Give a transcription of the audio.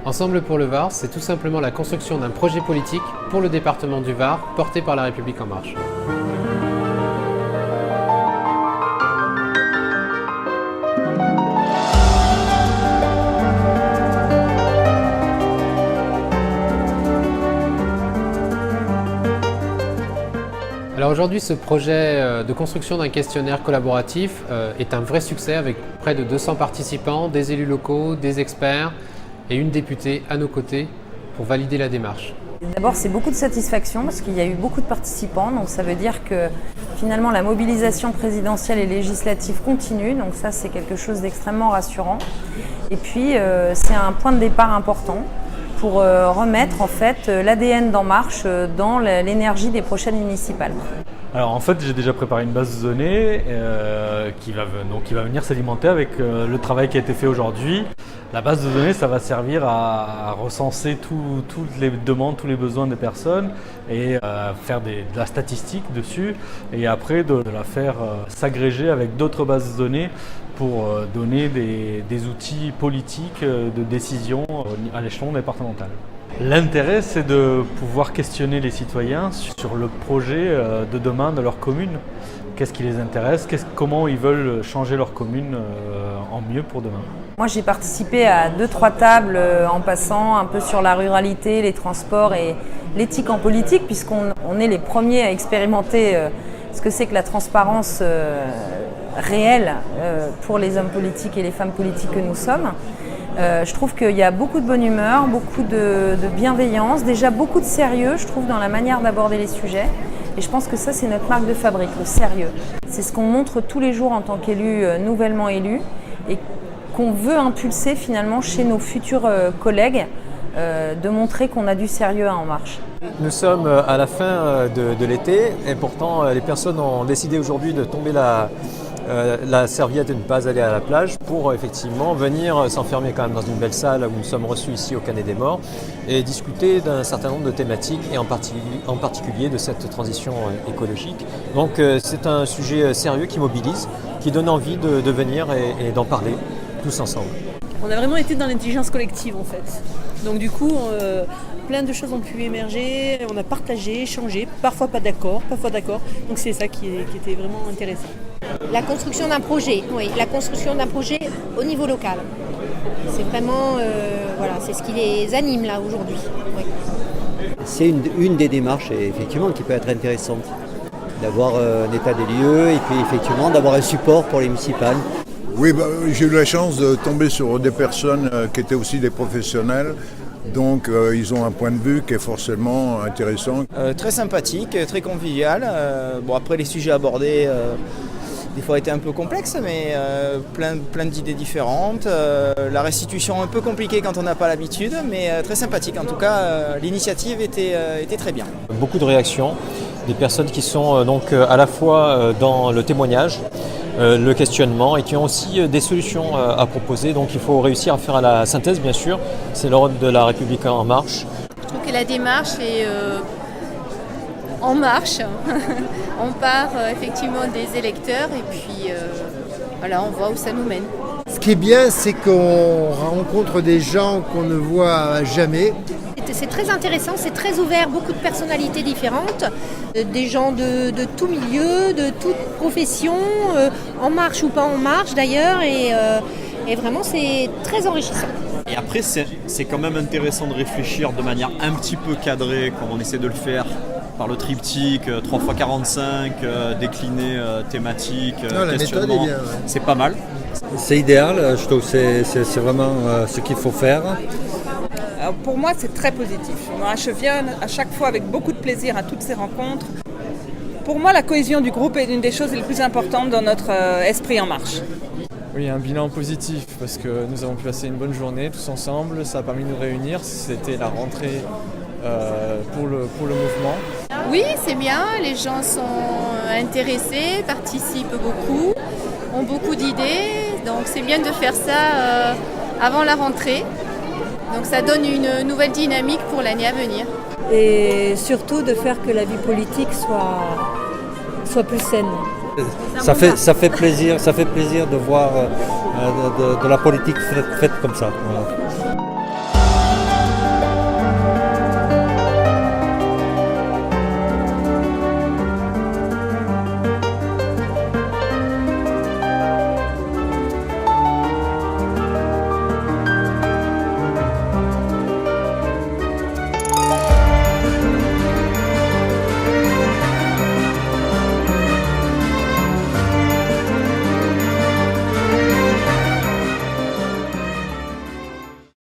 Ensemble pour le Var, c'est tout simplement la construction d'un projet politique pour le département du Var, porté par La République En Marche. Alors aujourd'hui, ce projet de construction d'un questionnaire collaboratif est un vrai succès avec près de 200 participants, des élus locaux, des experts et une députée à nos côtés pour valider la démarche. D'abord, c'est beaucoup de satisfaction parce qu'il y a eu beaucoup de participants, donc ça veut dire que finalement la mobilisation présidentielle et législative continue, donc ça c'est quelque chose d'extrêmement rassurant. Et puis c'est un point de départ important pour remettre en fait l'ADN d'En Marche dans l'énergie des prochaines municipales. Alors en fait j'ai déjà préparé une base de données qui va venir s'alimenter avec le travail qui a été fait aujourd'hui. La base de données, ça va servir à recenser toutes les demandes, tous les besoins des personnes et faire de la statistique dessus et après de la faire s'agréger avec d'autres bases de données pour donner des outils politiques de décision à l'échelon départemental. L'intérêt, c'est de pouvoir questionner les citoyens sur le projet de demain de leur commune. Qu'est-ce qui les intéresse, comment ils veulent changer leur commune en mieux pour demain. Moi, j'ai participé à 2-3 tables en passant un peu sur la ruralité, les transports et l'éthique en politique, puisqu'on est les premiers à expérimenter ce que c'est que la transparence réelle pour les hommes politiques et les femmes politiques que nous sommes. Je trouve qu'il y a beaucoup de bonne humeur, beaucoup de bienveillance, déjà beaucoup de sérieux, je trouve, dans la manière d'aborder les sujets. Et je pense que ça, c'est notre marque de fabrique, le sérieux. C'est ce qu'on montre tous les jours en tant qu'élus nouvellement élus et qu'on veut impulser finalement chez nos futurs collègues, de montrer qu'on a du sérieux à En Marche. Nous sommes à la fin de l'été et pourtant les personnes ont décidé aujourd'hui de tomber la serviette et de ne pas aller à la plage pour effectivement venir s'enfermer quand même dans une belle salle où nous sommes reçus ici au Canet des Morts et discuter d'un certain nombre de thématiques et en particulier de cette transition écologique. Donc c'est un sujet sérieux qui mobilise, qui donne envie de venir et d'en parler tous ensemble. On a vraiment été dans l'intelligence collective en fait. Donc du coup, plein de choses ont pu émerger, on a partagé, échangé, parfois pas d'accord, parfois d'accord. Donc c'est ça qui était vraiment intéressant. La construction d'un projet, oui, la construction d'un projet au niveau local. C'est vraiment, c'est ce qui les anime là aujourd'hui. Oui. C'est une des démarches effectivement qui peut être intéressante, d'avoir un état des lieux et puis effectivement d'avoir un support pour les municipales. Oui, j'ai eu la chance de tomber sur des personnes qui étaient aussi des professionnels. Donc ils ont un point de vue qui est forcément intéressant. Très sympathique, très convivial. Après les sujets abordés des fois étaient un peu complexes, mais plein d'idées différentes. La restitution un peu compliquée quand on n'a pas l'habitude, mais très sympathique. En tout cas, l'initiative était très bien. Beaucoup de réactions, des personnes qui sont donc à la fois dans le témoignage, le questionnement et qui ont aussi des solutions à proposer. Donc il faut réussir à faire la synthèse, bien sûr. C'est le rôle de La République En Marche. Je trouve que la démarche est en marche. On part effectivement des électeurs et puis on voit où ça nous mène. Ce qui est bien, c'est qu'on rencontre des gens qu'on ne voit jamais. C'est très intéressant, c'est très ouvert, beaucoup de personnalités différentes, des gens de tout milieu, de toute profession, en marche ou pas en marche d'ailleurs, et vraiment c'est très enrichissant. Et après c'est quand même intéressant de réfléchir de manière un petit peu cadrée, comme on essaie de le faire par le triptyque 3x45, décliné thématique, questionnement. Méthode est bien, ouais. C'est pas mal. C'est idéal, je trouve que c'est vraiment ce qu'il faut faire. Alors pour moi, c'est très positif. Je viens à chaque fois avec beaucoup de plaisir à toutes ces rencontres. Pour moi, la cohésion du groupe est l'une des choses les plus importantes dans notre esprit En Marche. Oui, un bilan positif parce que nous avons pu passer une bonne journée tous ensemble. Ça a permis de nous réunir. C'était la rentrée pour le mouvement. Oui, c'est bien. Les gens sont intéressés, participent beaucoup, ont beaucoup d'idées. Donc c'est bien de faire ça avant la rentrée. Donc ça donne une nouvelle dynamique pour l'année à venir. Et surtout de faire que la vie politique soit plus saine. Ça fait plaisir de voir de la politique faite comme ça. Voilà.